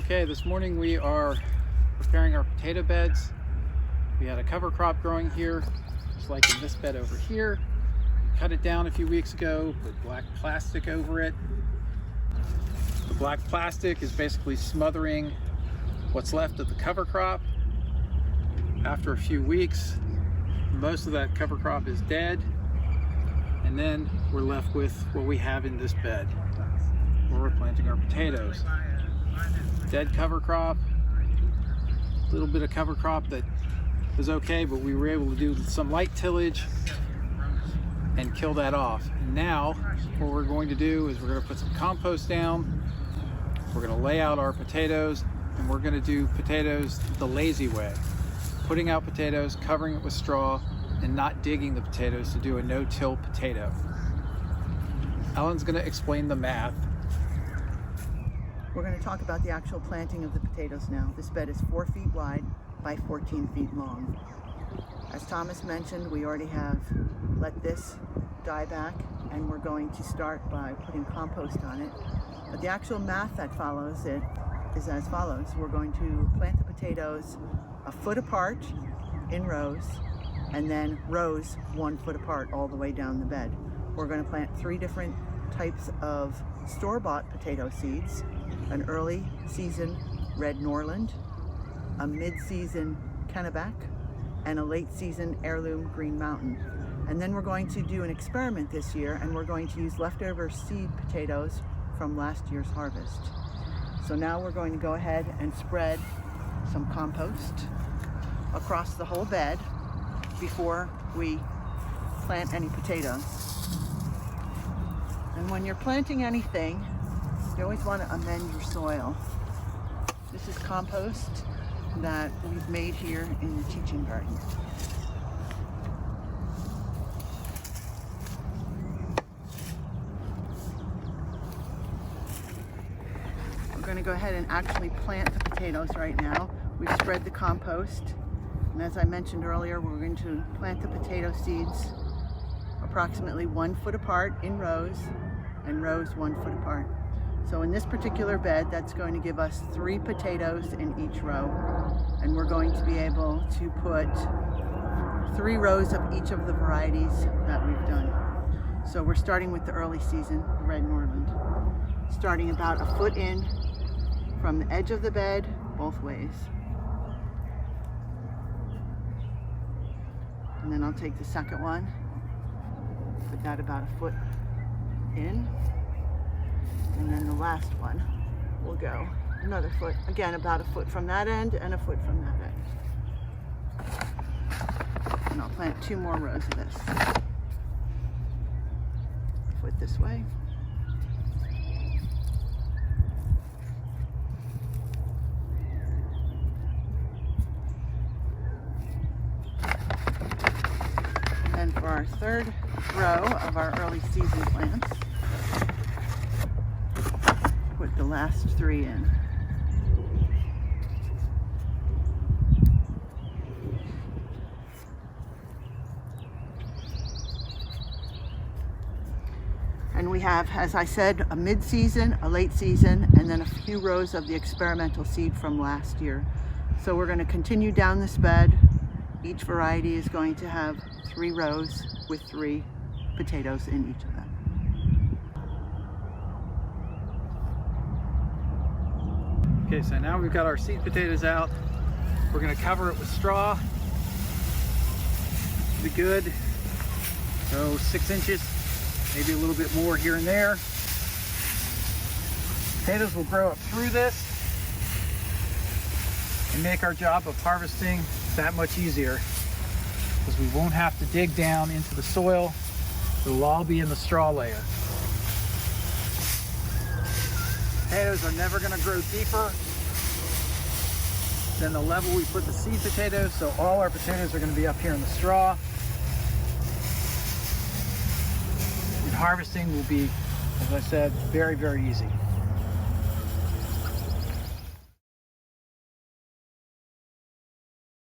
Okay, this morning we are preparing our potato beds. We had a cover crop growing here, just like in this bed over here. We cut it down a few weeks ago, put black plastic over it. The black plastic is basically smothering what's left of the cover crop. After a few weeks, most of that cover crop is dead, and then we're left with what we have in this bed where we're planting our potatoes. Dead cover crop, a little bit of cover crop that was okay, but we were able to do some light tillage and kill that off. And now what we're going to do is we're going to put some compost down, we're going to lay out our potatoes, and we're going to do potatoes the lazy way, putting out potatoes, covering it with straw, and not digging the potatoes to do a no-till potato. Ellen's going to explain the math. We're going to talk about the actual planting of the potatoes now. This bed is 4 feet wide by 14 feet long. As Thomas mentioned, we already have let this die back, and we're going to start by putting compost on it. But the actual math that follows it is as follows. We're going to plant the potatoes a foot apart in rows, and then rows 1 foot apart all the way down the bed. We're going to plant 3 different types of store-bought potato seeds: an early season red Norland, a mid-season Kennebec, and a late season heirloom Green Mountain. And then we're going to do an experiment this year, and we're going to use leftover seed potatoes from last year's harvest. So now we're going to go ahead and spread some compost across the whole bed before we plant any potatoes. And when you're planting anything, you always want to amend your soil. This is compost that we've made here in the teaching garden. We're going to go ahead and actually plant the potatoes right now. We've spread the compost, and as I mentioned earlier, we're going to plant the potato seeds approximately 1 foot apart in rows, and rows 1 foot apart. So in this particular bed, that's going to give us 3 potatoes in each row, and we're going to be able to put 3 rows of each of the varieties that we've done. So we're starting with the early season red Norland, starting about a foot in from the edge of the bed both ways. And then I'll take the second one, put that about a foot in. And then the last one will go another foot, again about a foot from that end and a foot from that end. And I'll plant 2 more rows of this. A foot this way. And for our third row of our early season plants, put the last 3 in. And we have, as I said, a mid-season, a late season, and then a few rows of the experimental seed from last year. So we're going to continue down this bed. Each variety is going to have 3 rows with 3 potatoes in each of them. Okay, so now we've got our seed potatoes out. We're going to cover it with straw. Be good. So 6 inches, maybe a little bit more here and there. Potatoes will grow up through this and make our job of harvesting that much easier, because we won't have to dig down into the soil. It'll all be in the straw layer. Potatoes are never going to grow deeper than the level we put the seed potatoes, so all our potatoes are going to be up here in the straw. And harvesting will be, as I said, very, very easy.